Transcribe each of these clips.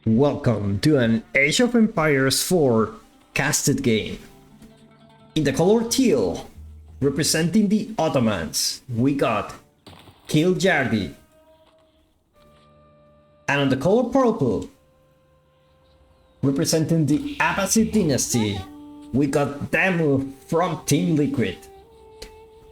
Welcome to an Age of Empires 4 casted game. In the color teal, representing the Ottomans, we got Kiljardi. And on the color purple, representing the Abassid Dynasty, we got DeMu from Team Liquid.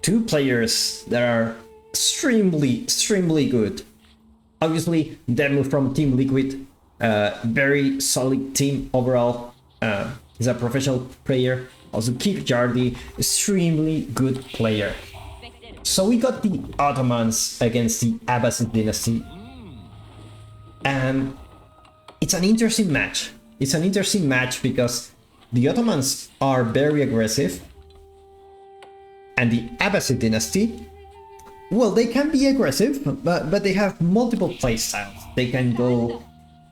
Two players that are extremely good. Obviously, DeMu from Team Liquid, very solid team overall. He's a professional player. Also, Kiljardi, extremely good player. So we got the Ottomans against the Abassid Dynasty. And it's an interesting match. It's an interesting match because the Ottomans are very aggressive. And the Abassid Dynasty, well, they can be aggressive, but they have multiple playstyles. They can go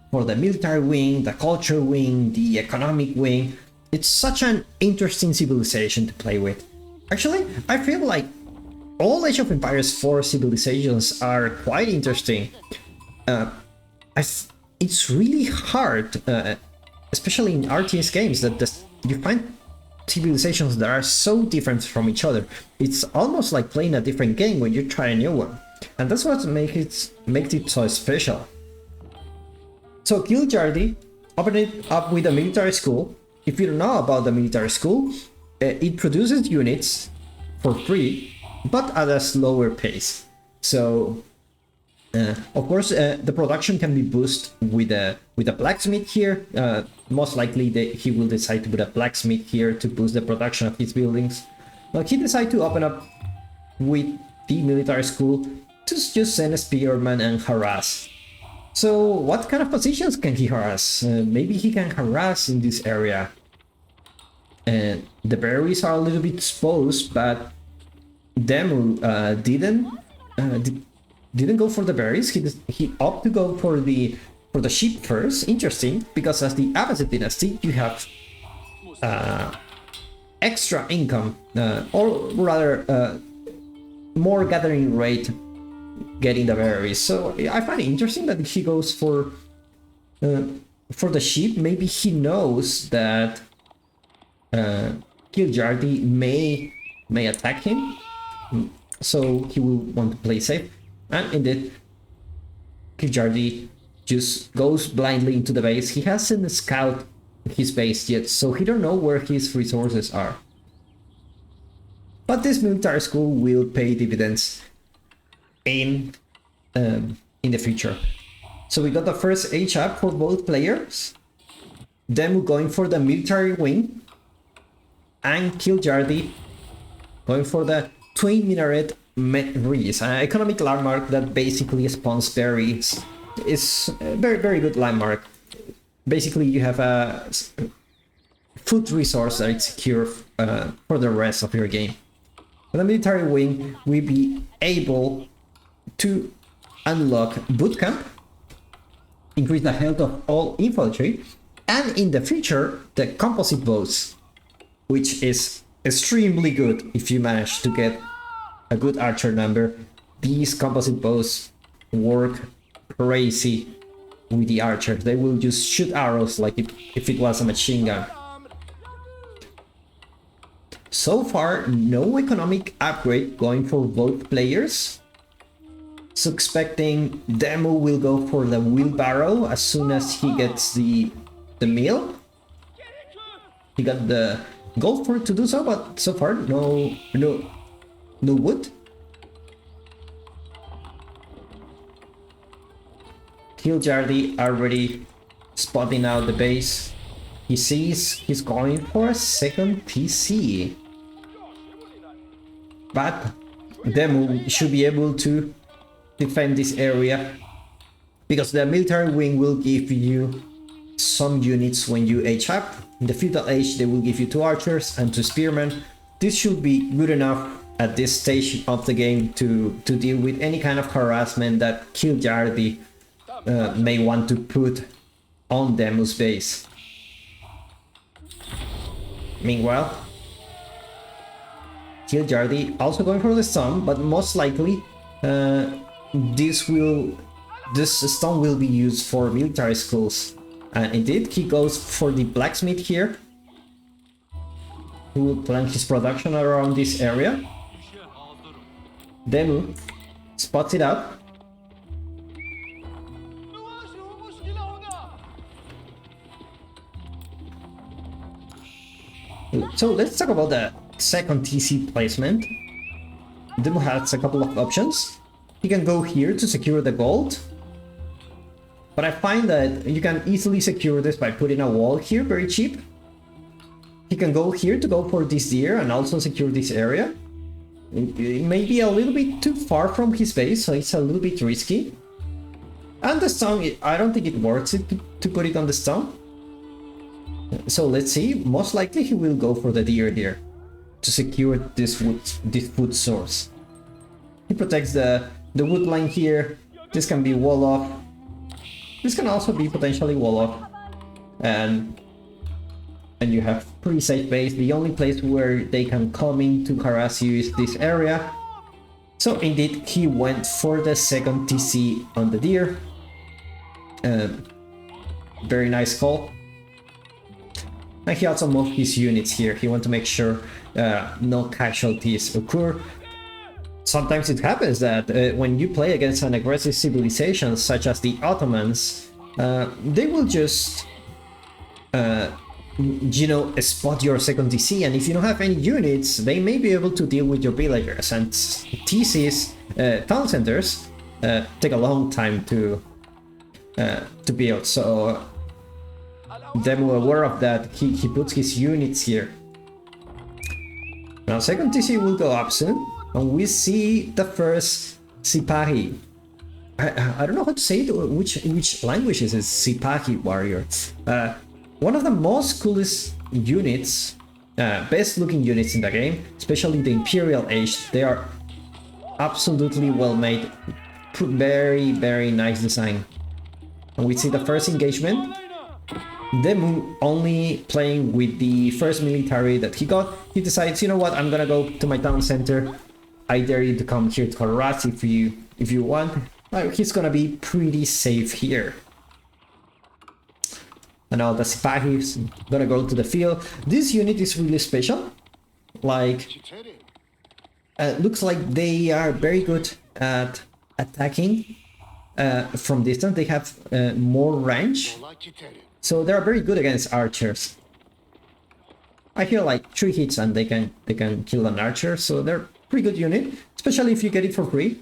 for the military wing, the culture wing, the economic wing. It's such an interesting civilization to play with. Actually, I feel like all Age of Empires 4 civilizations are quite interesting. It's really hard, especially in RTS games, that you find civilizations that are so different from each other. It's almost like playing a different game when you try a new one. And that's what makes it so special. So Kiljardi opened it up with a military school. If you don't know about the military school, it produces units for free, but at a slower pace. So, of course, the production can be boosted with a blacksmith here. Most likely, he will decide to put a blacksmith here to boost the production of his buildings. But he decided to open up with the military school to just send a spearman and harass. So what kind of positions can he harass? Maybe he can harass in this area. And the berries are a little bit exposed, but DeMu didn't go for the berries. He opted to go for the sheep first. Interesting, because as the Abassid Dynasty, you have extra income, or rather more gathering rate getting the berries. So I find it interesting that he goes for the sheep. Maybe he knows that Kiljardi may attack him, so he will want to play safe. And indeed, Kiljardi just goes blindly into the base. He hasn't scouted his base yet, so he don't know where his resources are. But this military school will pay dividends in the future. So we got the first age up for both players. DeMu going for the military wing, and Kiljardi going for the twin minaret Ridge, an economic landmark that basically spawns berries. It's a very good landmark. Basically, you have a food resource that is secure for the rest of your game. For the military wing, we'll be able to unlock bootcamp, increase the health of all infantry, and in the future, the composite bows, which is extremely good if you manage to get a good archer number. These composite bows work crazy with the archers. They will just shoot arrows like if it was a machine gun. So far, no economic upgrade going for both players. So expecting DeMu will go for the wheelbarrow as soon as he gets the mill. He got the gold for it to do so, but so far no wood. Kiljardi already spotting out the base. He sees he's going for a second PC. But DeMu should be able to defend this area, because the military wing will give you some units when you age up. In the feudal age, they will give you 2 archers and 2 spearmen. This should be good enough at this stage of the game to deal with any kind of harassment that Kiljardi may want to put on DeMu's base. Meanwhile, Kiljardi also going for the stone, but most likely this stone will be used for military schools. And indeed, he goes for the blacksmith here. He will plan his production around this area. DeMu spots it out. So let's talk about the second TC placement. DeMu has a couple of options. He can go here to secure the gold. But I find that you can easily secure this by putting a wall here, very cheap. He can go here to go for this deer and also secure this area. It may be a little bit too far from his base, so it's a little bit risky. And the stone, I don't think it works to put it on the stone. So let's see, most likely he will go for the deer here to secure this food source. He protects the wood line here. This can be wall off. This can also be potentially wall off. And you have pretty safe base. The only place where they can come in to harass you is this area. So indeed, he went for the second TC on the deer. Very nice call. And he also moved his units here. He wants to make sure no casualties occur. Sometimes it happens that when you play against an aggressive civilization such as the Ottomans, they will just you know, spot your second TC, and if you don't have any units, they may be able to deal with your villagers. And TCs, town centers, take a long time to build. So DeMu, aware of that, he puts his units here. Now second TC will go up soon, and we see the first Sipahi. I don't know how to say it. Which language is it? Sipahi warrior. One of the most coolest units, best looking units in the game, especially the Imperial Age. They are absolutely well made, very, very nice design. And we see the first engagement. DeMu only playing with the first military that he got. He decides, you know what, I'm gonna go to my town center. I dare you to come here to harass if you want. He's gonna be pretty safe here. And now the Sipahi is gonna go to the field. This unit is really special. Like, looks like they are very good at attacking from distance. They have more range, so they are very good against archers. I hear like 3 hits and they can kill an archer, so they're pretty good unit, especially if you get it for free.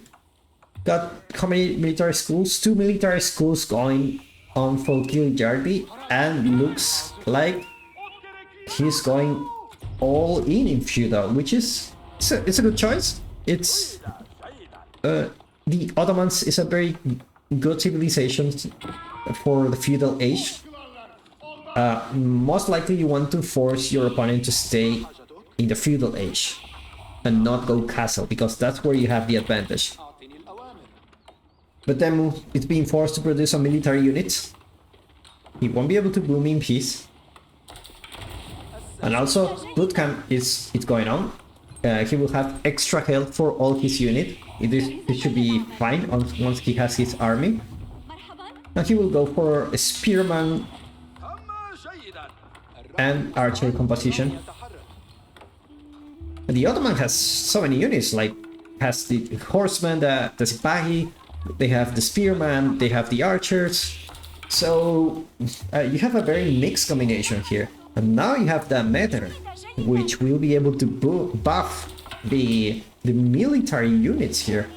Got how many military schools? 2 military schools going on for Kiljardi, and looks like he's going all in feudal, which is it's a good choice. It's the Ottomans is a very good civilization for the feudal age. Most likely you want to force your opponent to stay in the feudal age and not go castle, because that's where you have the advantage. But then it's being forced to produce some military units. He won't be able to boom in peace. And also, boot camp is going on. He will have extra health for all his unit. It should be fine once he has his army. And he will go for a spearman and archer composition. And the Ottoman has so many units, like has the horsemen, the Sipahi, they have the spearman, they have the archers. So you have a very mixed combination here. And now you have the Meter, which will be able to buff the military units here.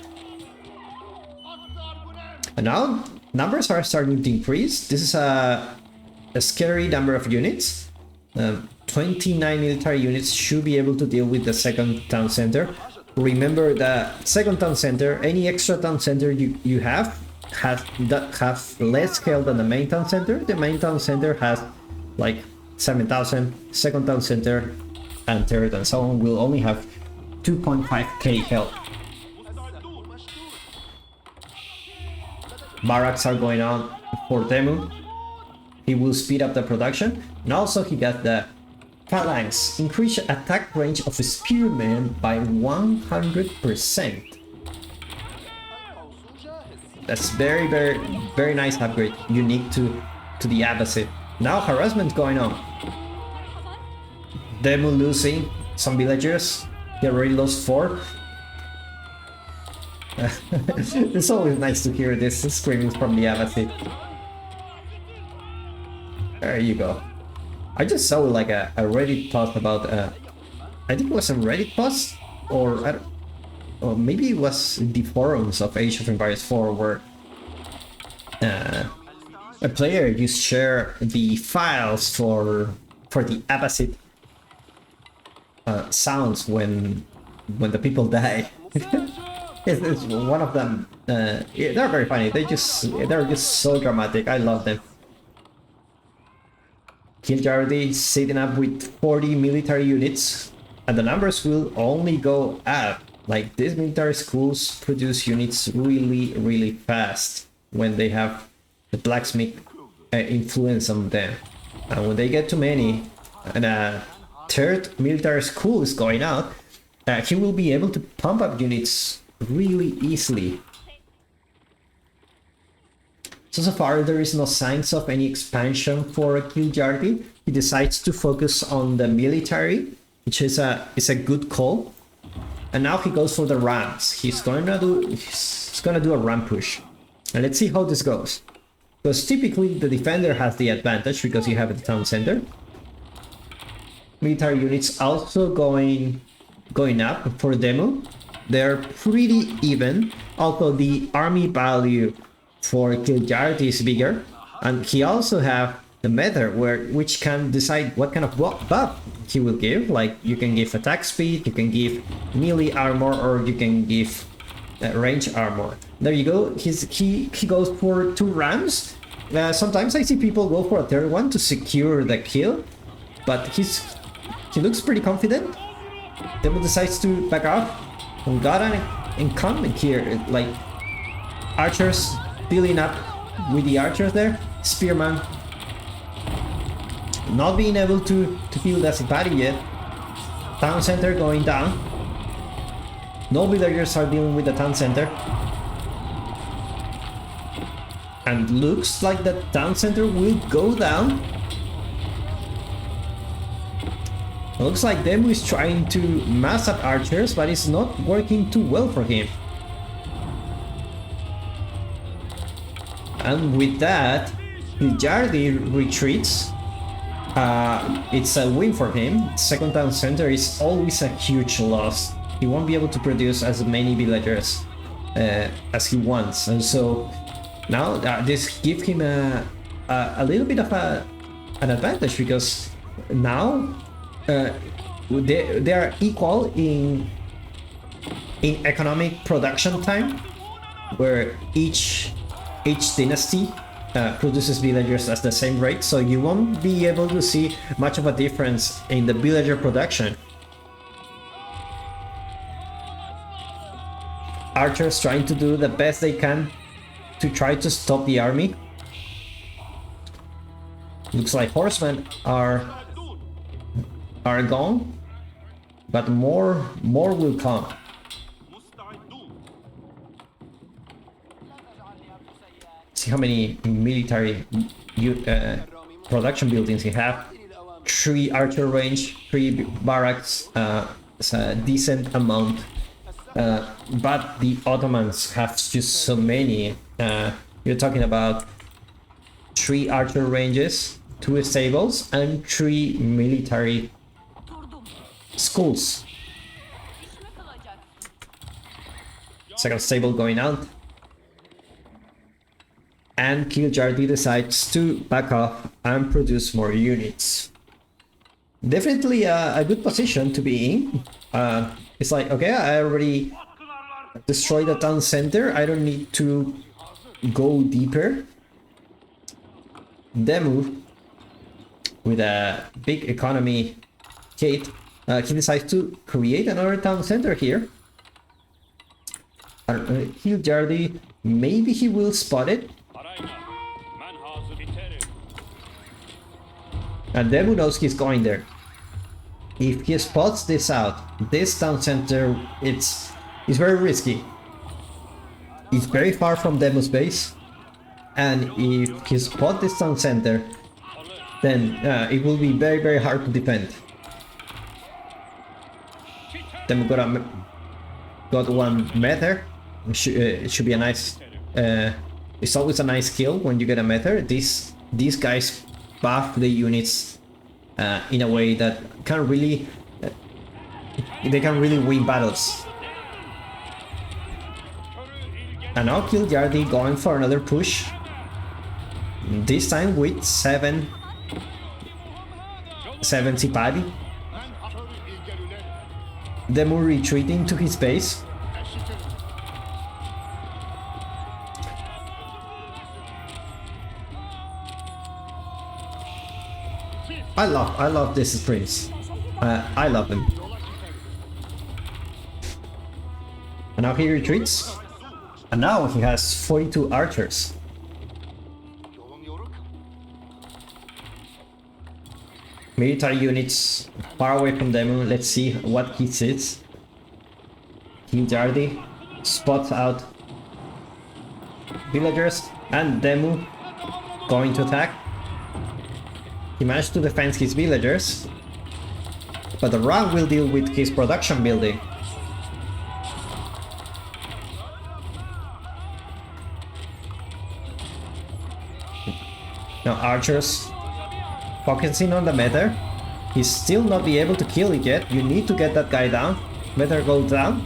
And now numbers are starting to increase. This is a scary number of units. 29 military units should be able to deal with the second town center. Remember, the second town center, any extra town center you have less health than the main town center. The main town center has like 7,000. Second town center and third and so on will only have 2.5k health. Barracks are going on for DeMu. He will speed up the production, and also he got the phalanx, increase attack range of a spearman by 100%. That's very nice upgrade, unique to to the Abassid. Now harassment going on. DeMu losing some villagers. He already lost 4. It's always nice to hear this screaming from the Abassid. There you go. I just saw like a Reddit post about I think it was a Reddit post or maybe it was the forums of Age of Empires 4 where a player used share the files for the Abassid sounds when the people die. it's one of them. They're very funny. They're just so dramatic. I love them. Kiljardi sitting up with 40 military units, and the numbers will only go up. Like, these military schools produce units really fast when they have the blacksmith influence on them. And when they get too many, and a third military school is going out, he will be able to pump up units really easily. So far there is no signs of any expansion for Kiljardi. He decides to focus on the military, which is a good call. And now he goes for the rams. He's gonna do a ram push. And let's see how this goes. Because typically the defender has the advantage because you have the town center. Military units also going up for DeMu. They're pretty even, although the army value for Kiljardi is bigger, and he also have the method which can decide what kind of buff he will give. Like, you can give attack speed, you can give melee armor, or you can give range armor. There you go. He goes for 2 rams. Sometimes I see people go for a third one to secure the kill, but he looks pretty confident. Then decides to back off. We got an incumbent here, like archers dealing up with the archers there. Spearman not being able to kill the Sipari yet. Town center going down. No villagers are dealing with the town center. And looks like the town center will go down. Looks like DeMu is trying to mass up archers, but it's not working too well for him. And with that, Kiljardi retreats. It's a win for him. Second town center is always a huge loss. He won't be able to produce as many villagers as he wants, and so now this gives him a little bit of an advantage, because now they are equal in economic production time, where each dynasty produces villagers at the same rate, so you won't be able to see much of a difference in the villager production. Archers trying to do the best they can to try to stop the army. Looks like horsemen are gone, but more will come. See how many military production buildings you have. 3 archer range, 3 barracks. It's a decent amount. But the Ottomans have just so many. You're talking about 3 archer ranges, 2 stables, and 3 military schools. Second stable going out. And Kiljardi decides to back off and produce more units. Definitely a good position to be in. It's like, okay, I already destroyed the town center, I don't need to go deeper. DeMu, with a big economy kit, he decides to create another town center here. Kiljardi, maybe he will spot it. And DeMu knows he's going there. If he spots this out, this town center, it's very risky. It's very far from DeMu's base. And if he spots the town center, then it will be very, very hard to defend. Then we got one meter. It should be a nice. It's always a nice kill when you get a meter. These guys buff the units in a way that can really they can really win battles. And now Kiljardi going for another push. This time with 7 Sipadi. DeMu retreating to his base. I love this sprints. I love them. And now he retreats. And now he has 42 archers. Military units far away from DeMu. Let's see what he sees. Kiljardi spots out villagers and DeMu going to attack. He managed to defend his villagers, but the Ram will deal with his production building. Now archers focusing on the meter. He's still not be able to kill it yet. You need to get that guy down. Meter go down.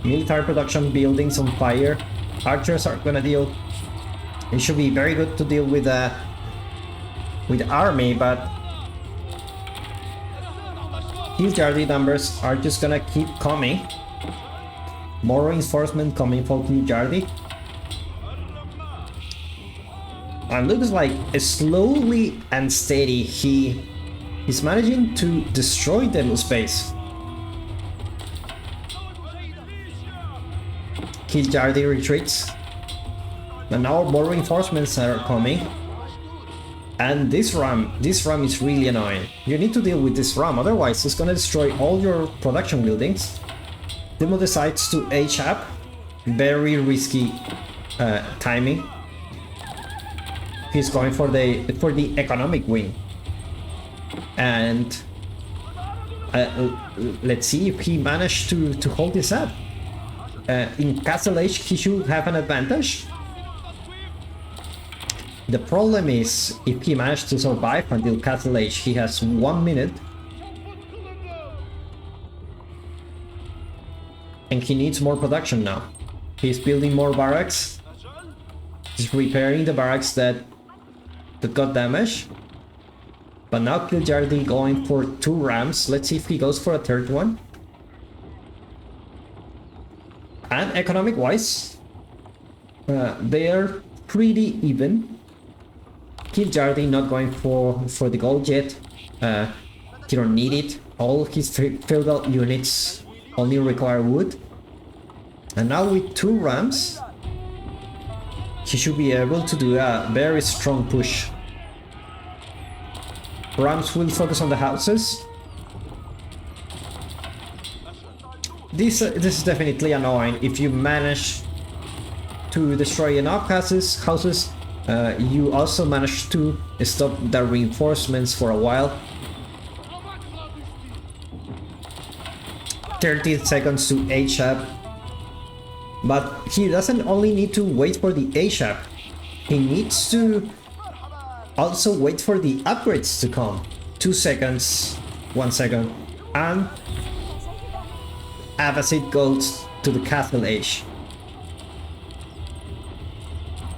Military production buildings on fire. Archers are gonna deal. It should be very good to deal with the army, but Kiljardi numbers are just gonna keep coming. More reinforcement coming for Kiljardi. And looks like slowly and steady he's managing to destroy DeMu's base. Kiljardi retreats. And now more reinforcements are coming. And this ram is really annoying. You need to deal with this ram, otherwise it's gonna destroy all your production buildings. DeMu decides to H up. Very risky timing. He's going for the economic win. And let's see if he managed to hold this up. In Castle Age he should have an advantage. The problem is, if he managed to survive until Castle Age, he has 1 minute. And he needs more production now. He's building more barracks. He's repairing the barracks that got damaged. But now Kiljardi going for 2 rams. Let's see if he goes for a third one. And economic wise, they are pretty even. Kiljardi not going for the gold yet. He don't need it. All his feudal units only require wood. And now with 2 rams, he should be able to do a very strong push. Rams will focus on the houses. This is definitely annoying. If you manage to destroy enough houses, you also manage to stop the reinforcements for a while. 30 seconds to H-up. But he doesn't only need to wait for the H-up. He needs to also wait for the upgrades to come. 2 seconds, 1 second, and Abassid goes to the Castle Age.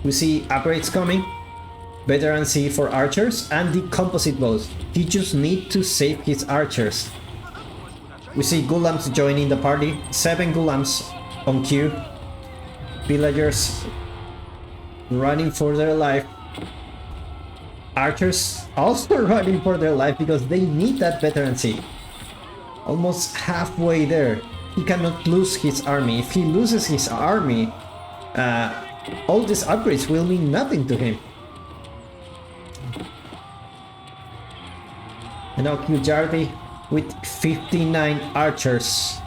We see upgrades coming, veteran C for archers, and the composite bows. He just needs to save his archers. We see Gulams joining the party, 7 Gulams on queue. Villagers running for their life. Archers also running for their life because they need that veteran C. Almost halfway there. He cannot lose his army. If he loses his army, all these upgrades will mean nothing to him. And now Kiljardi with 59 archers.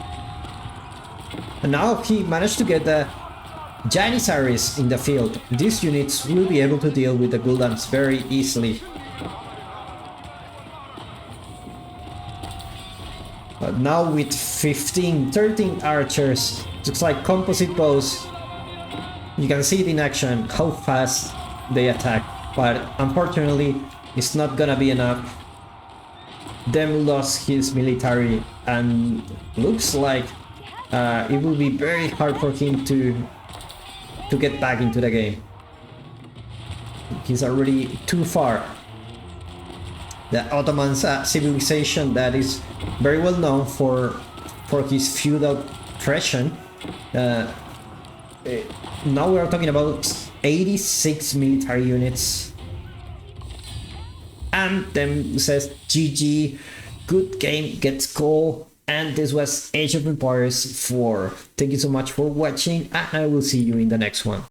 And now he managed to get Janissaries in the field. These units will be able to deal with the Guldans very easily. But now with 13 archers, looks like composite bows. You can see it in action, how fast they attack. But unfortunately, it's not gonna be enough. DeMu lost his military and looks like it will be very hard for him to get back into the game. He's already too far. The Ottomans civilization that is very well known for his feudal oppression. Now we are talking about 86 military units. And then says GG, good game, gets goal. And this was Age of Empires 4. Thank you so much for watching, and I will see you in the next one.